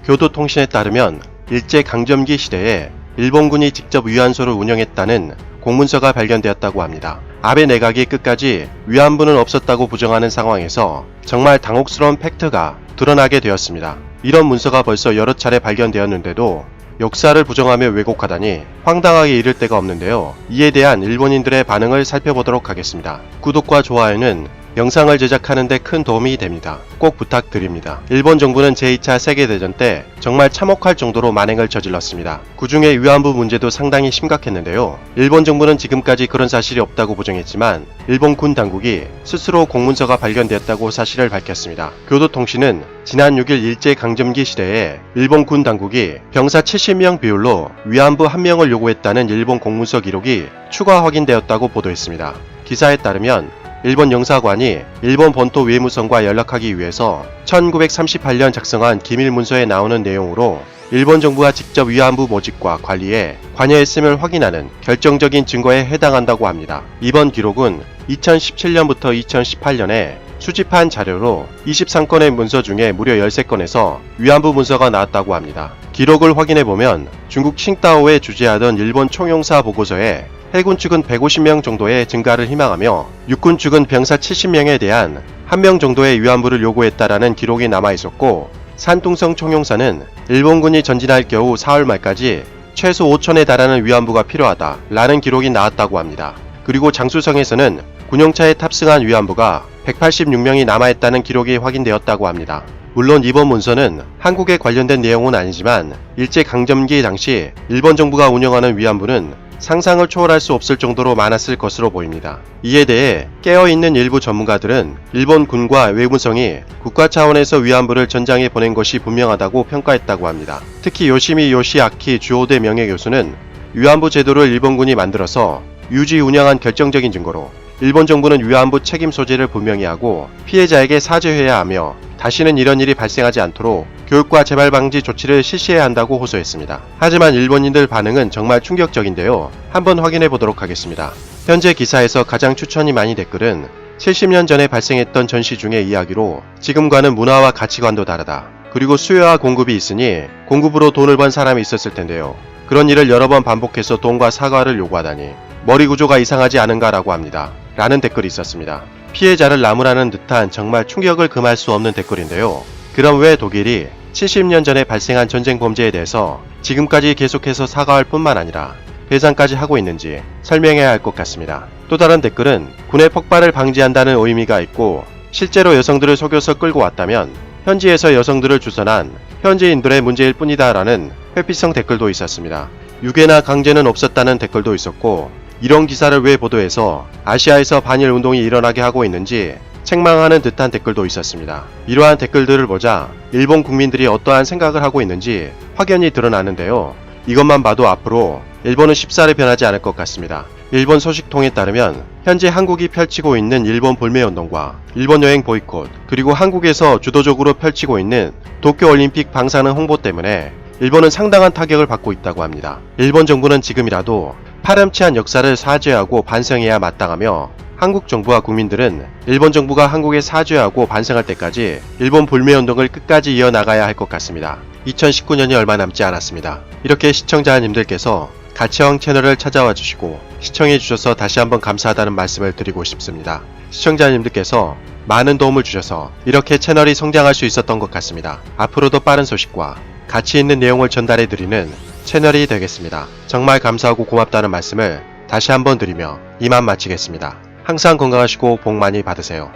교도통신에 따르면 일제강점기 시대에 일본군이 직접 위안소를 운영했다는 공문서가 발견되었다고 합니다. 아베 내각이 끝까지 위안부는 없었다고 부정하는 상황에서 정말 당혹스러운 팩트가 드러나게 되었습니다. 이런 문서가 벌써 여러 차례 발견되었는데도 역사를 부정하며 왜곡하다니 황당하게 이를 데가 없는데요. 이에 대한 일본인들의 반응을 살펴보도록 하겠습니다. 구독과 좋아요는 영상을 제작하는 데 큰 도움이 됩니다. 꼭 부탁드립니다. 일본 정부는 제2차 세계대전 때 정말 참혹할 정도로 만행을 저질렀습니다. 그 중에 위안부 문제도 상당히 심각했는데요. 일본 정부는 지금까지 그런 사실이 없다고 부정했지만 일본 군 당국이 스스로 공문서가 발견되었다고 사실을 밝혔습니다. 교도통신은 지난 6일 일제강점기 시대에 일본 군 당국이 병사 70명 비율로 위안부 1명을 요구했다는 일본 공문서 기록이 추가 확인되었다고 보도했습니다. 기사에 따르면 일본 영사관이 일본 본토 외무성과 연락하기 위해서 1938년 작성한 기밀문서에 나오는 내용으로 일본 정부가 직접 위안부 모집과 관리에 관여했음을 확인하는 결정적인 증거에 해당한다고 합니다. 이번 기록은 2017년부터 2018년에 수집한 자료로 23건의 문서 중에 무려 13건에서 위안부 문서가 나왔다고 합니다. 기록을 확인해보면 중국 칭다오에 주재하던 일본 총영사 보고서에 해군 측은 150명 정도의 증가를 희망하며 육군 측은 병사 70명에 대한 1명 정도의 위안부를 요구했다라는 기록이 남아있었고, 산둥성 총영사는 일본군이 전진할 경우 4월 말까지 최소 5천에 달하는 위안부가 필요하다라는 기록이 나왔다고 합니다. 그리고 장수성에서는 군용차에 탑승한 위안부가 186명이 남아있다는 기록이 확인되었다고 합니다. 물론 이번 문서는 한국에 관련된 내용은 아니지만 일제강점기 당시 일본 정부가 운영하는 위안부는 상상을 초월할 수 없을 정도로 많았을 것으로 보입니다. 이에 대해 깨어있는 일부 전문가들은 일본 군과 외무성이 국가 차원에서 위안부를 전장에 보낸 것이 분명하다고 평가했다고 합니다. 특히 요시미 요시아키 주호대 명예교수는 위안부 제도를 일본군이 만들어서 유지 운영한 결정적인 증거로 일본 정부는 위안부 책임 소재를 분명히 하고 피해자에게 사죄해야 하며 다시는 이런 일이 발생하지 않도록 교육과 재발 방지 조치를 실시해야 한다고 호소했습니다. 하지만 일본인들 반응은 정말 충격적인데요. 한번 확인해 보도록 하겠습니다. 현재 기사에서 가장 추천이 많이 댓글은 70년 전에 발생했던 전시 중의 이야기로 지금과는 문화와 가치관도 다르다. 그리고 수요와 공급이 있으니 공급으로 돈을 번 사람이 있었을 텐데요. 그런 일을 여러 번 반복해서 돈과 사과를 요구하다니 머리 구조가 이상하지 않은가라고 합니다. 라는 댓글이 있었습니다. 피해자를 나무라는 듯한 정말 충격을 금할 수 없는 댓글인데요. 그럼 왜 독일이 70년 전에 발생한 전쟁 범죄에 대해서 지금까지 계속해서 사과할 뿐만 아니라 배상까지 하고 있는지 설명해야 할 것 같습니다. 또 다른 댓글은 군의 폭발을 방지한다는 의미가 있고 실제로 여성들을 속여서 끌고 왔다면 현지에서 여성들을 주선한 현지인들의 문제일 뿐이다 라는 회피성 댓글도 있었습니다. 유괴나 강제는 없었다는 댓글도 있었고, 이런 기사를 왜 보도해서 아시아에서 반일 운동이 일어나게 하고 있는지 책망하는 듯한 댓글도 있었습니다. 이러한 댓글들을 보자 일본 국민들이 어떠한 생각을 하고 있는지 확연히 드러나는데요. 이것만 봐도 앞으로 일본은 쉽사리 변하지 않을 것 같습니다. 일본 소식통에 따르면 현재 한국이 펼치고 있는 일본 불매운동과 일본 여행 보이콧, 그리고 한국에서 주도적으로 펼치고 있는 도쿄올림픽 방사능 홍보 때문에 일본은 상당한 타격을 받고 있다고 합니다. 일본 정부는 지금이라도 파렴치한 역사를 사죄하고 반성해야 마땅하며 한국 정부와 국민들은 일본 정부가 한국에 사죄하고 반성할 때까지 일본 불매운동을 끝까지 이어나가야 할 것 같습니다. 2019년이 얼마 남지 않았습니다. 이렇게 시청자님들께서 가치형 채널을 찾아와 주시고 시청해 주셔서 다시 한번 감사하다는 말씀을 드리고 싶습니다. 시청자님들께서 많은 도움을 주셔서 이렇게 채널이 성장할 수 있었던 것 같습니다. 앞으로도 빠른 소식과 가치 있는 내용을 전달해 드리는 채널이 되겠습니다. 정말 감사하고 고맙다는 말씀을 다시 한번 드리며 이만 마치겠습니다. 항상 건강하시고 복 많이 받으세요.